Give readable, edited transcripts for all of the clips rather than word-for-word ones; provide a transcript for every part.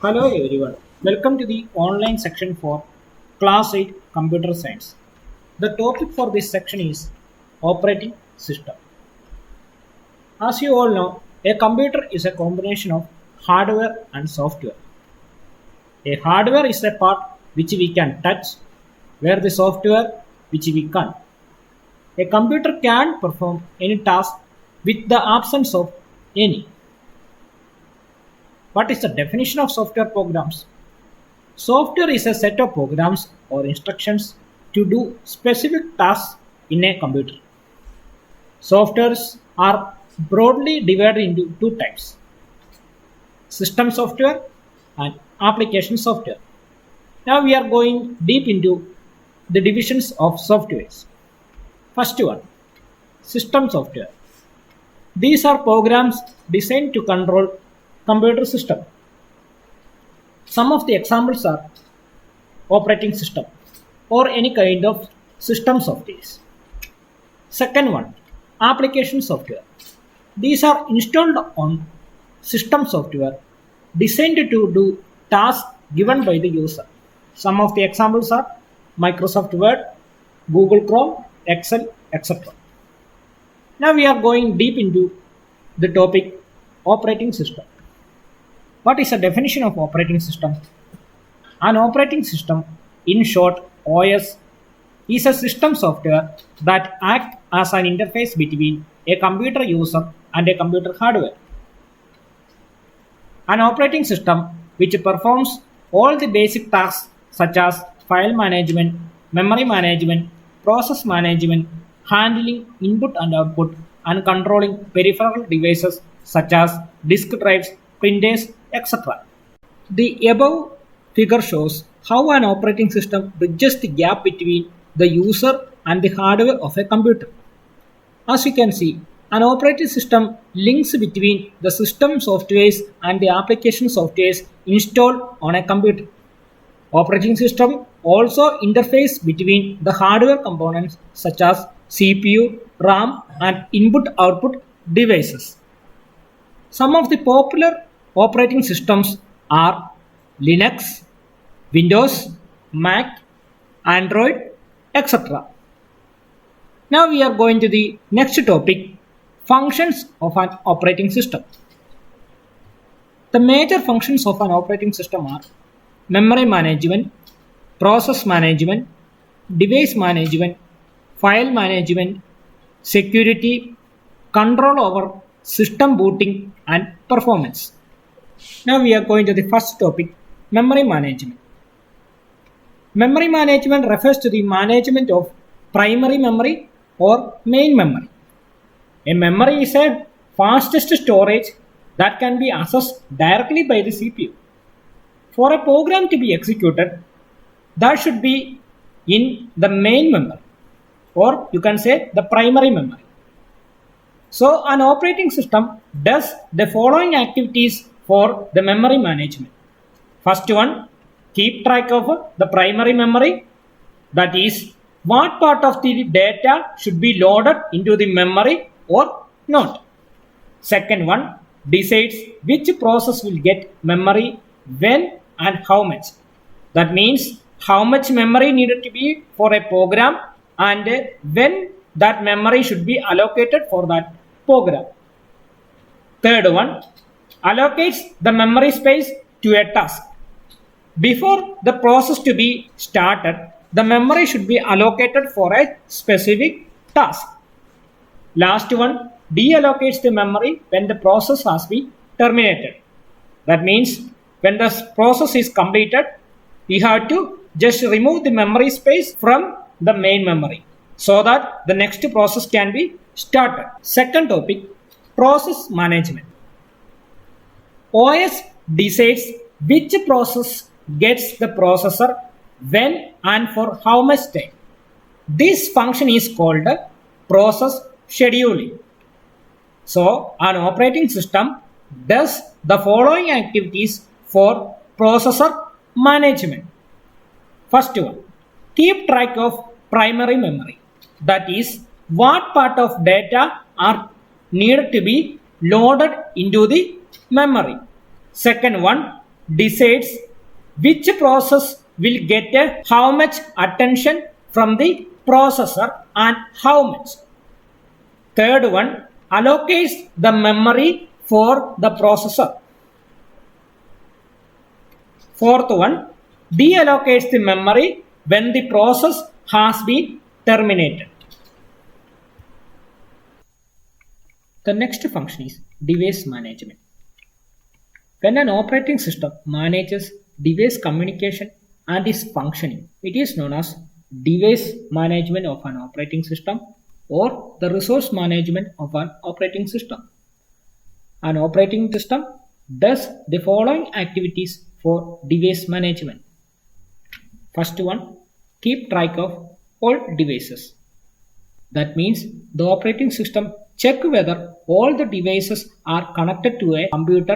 Hello everyone. Welcome to the online section for Class 8 Computer Science. The topic for this section is operating system. As you all know, a computer is a combination of hardware and software. A hardware is a part which we can touch, where the software which we can't. A computer can perform any task with the absence of any. What is the definition of software programs? Software is a set of programs or instructions to do specific tasks in a computer. Softwares are broadly divided into two types: system software and application software. Now we are going deep into the divisions of softwares. First one, system software. These are programs designed to control computer system. Some of the examples are operating system or any kind of system softwares. Second one, application software. These are installed on system software designed to do tasks given by the user. Some of the examples are Microsoft Word, Google Chrome, Excel, etc. Now we are going deep into the topic operating system. What is the definition of operating system? An operating system, in short OS, is a system software that acts as an interface between a computer user and a computer hardware. An operating system which performs all the basic tasks such as file management, memory management, process management, handling input and output, and controlling peripheral devices such as disk drives, printers, etc. The above figure shows how an operating system bridges the gap between the user and the hardware of a computer. As you can see, an operating system links between the system softwares and the application softwares installed on a computer. Operating system also interface between the hardware components such as CPU, RAM, and input-output devices. Some of the popular operating systems are Linux, Windows, Mac, Android, etc. Now we are going to the next topic, functions of an operating system. The major functions of an operating system are memory management, process management, device management, file management, security, control over system booting, and performance. Now we are going to the first topic, memory management. Memory management refers to the management of primary memory or main memory. A memory is a fastest storage that can be accessed directly by the CPU. For a program to be executed, that should be in the main memory, or you can say the primary memory. So an operating system does the following activities for the memory management. First one, keep track of the primary memory, that is what part of the data should be loaded into the memory or not. Second one, decides which process will get memory, when and how much. That means how much memory needed to be for a program and when that memory should be allocated for that program. Third one, allocates the memory space to a task. Before the process to be started, the memory should be allocated for a specific task. Last one, deallocates the memory when the process has been terminated. That means when the process is completed, you have to just remove the memory space from the main memory so that the next process can be started. Second topic, process management. OS decides which process gets the processor, when and for how much time. This function is called process scheduling. So an operating system does the following activities for processor management. First one, keep track of primary memory. That is what part of data are needed to be loaded into the memory. Second one, decides which process will get how much attention from the processor and how much. Third one allocates the memory for the processor. Fourth one deallocates the memory when the process has been terminated. The next function is device management. When an operating system manages device communication and is functioning, it is known as device management of an operating system or the resource management of an operating system. An operating system does the following activities for device management. First one, keep track of all devices. That means the operating system check whether all the devices are connected to a computer.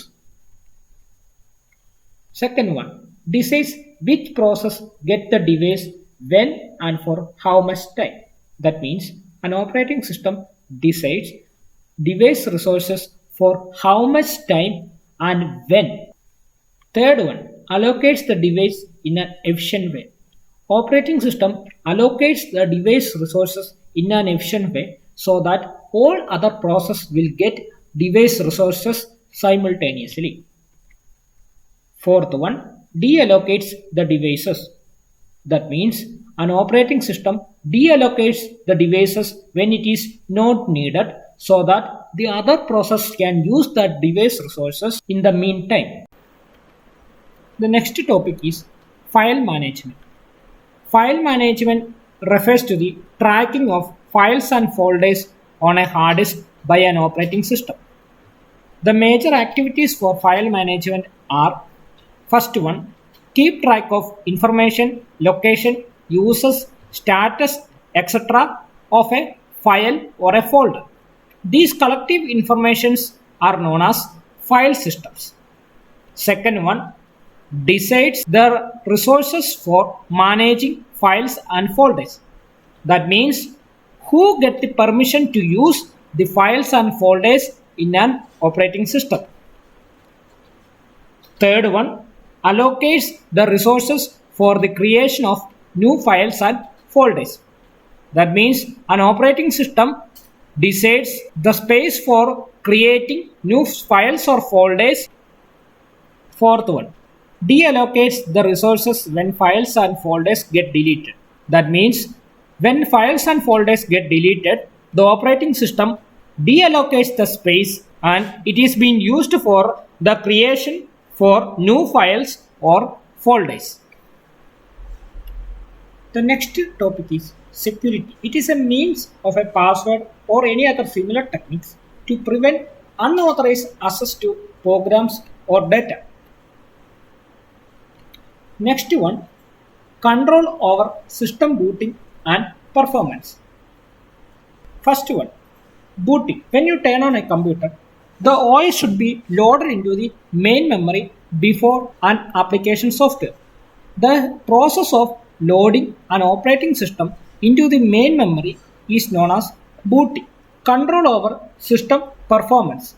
Second one, decides which process get the device when and for how much time. That means an operating system decides device resources for how much time and when. Third one, allocates the device in an efficient way. Operating system allocates the device resources in an efficient way so that all other processes will get device resources simultaneously. Fourth one, deallocates the devices. That means an operating system deallocates the devices when it is not needed so that the other process can use that device resources in the meantime. The next topic is file management. File management refers to the tracking of files and folders on a hard disk by an operating system. The major activities for file management are: first one, keep track of information, location, uses, status, etc. of a file or a folder. These collective informations are known as file systems. Second one, decides the resources for managing files and folders. That means who get the permission to use the files and folders in an operating system. Third one, allocates the resources for the creation of new files and folders. That means an operating system decides the space for creating new files or folders. Fourth one, deallocates the resources when files and folders get deleted. That means when files and folders get deleted, the operating system deallocates the space and it is being used for the creation for new files or folders. The next topic is security. It is a means of a password or any other similar techniques to prevent unauthorized access to programs or data. Next one, control over system booting and performance. First one, booting. When you turn on a computer, the OS should be loaded into the main memory before an application software. The process of loading an operating system into the main memory is known as booting. Control over system performance.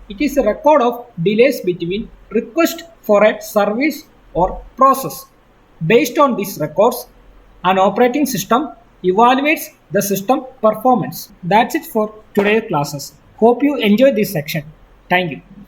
It is a record of delays between request for a service or process. Based on these records, an operating system evaluates the system performance. That's it for today's classes. Hope you enjoyed this section. Thank you.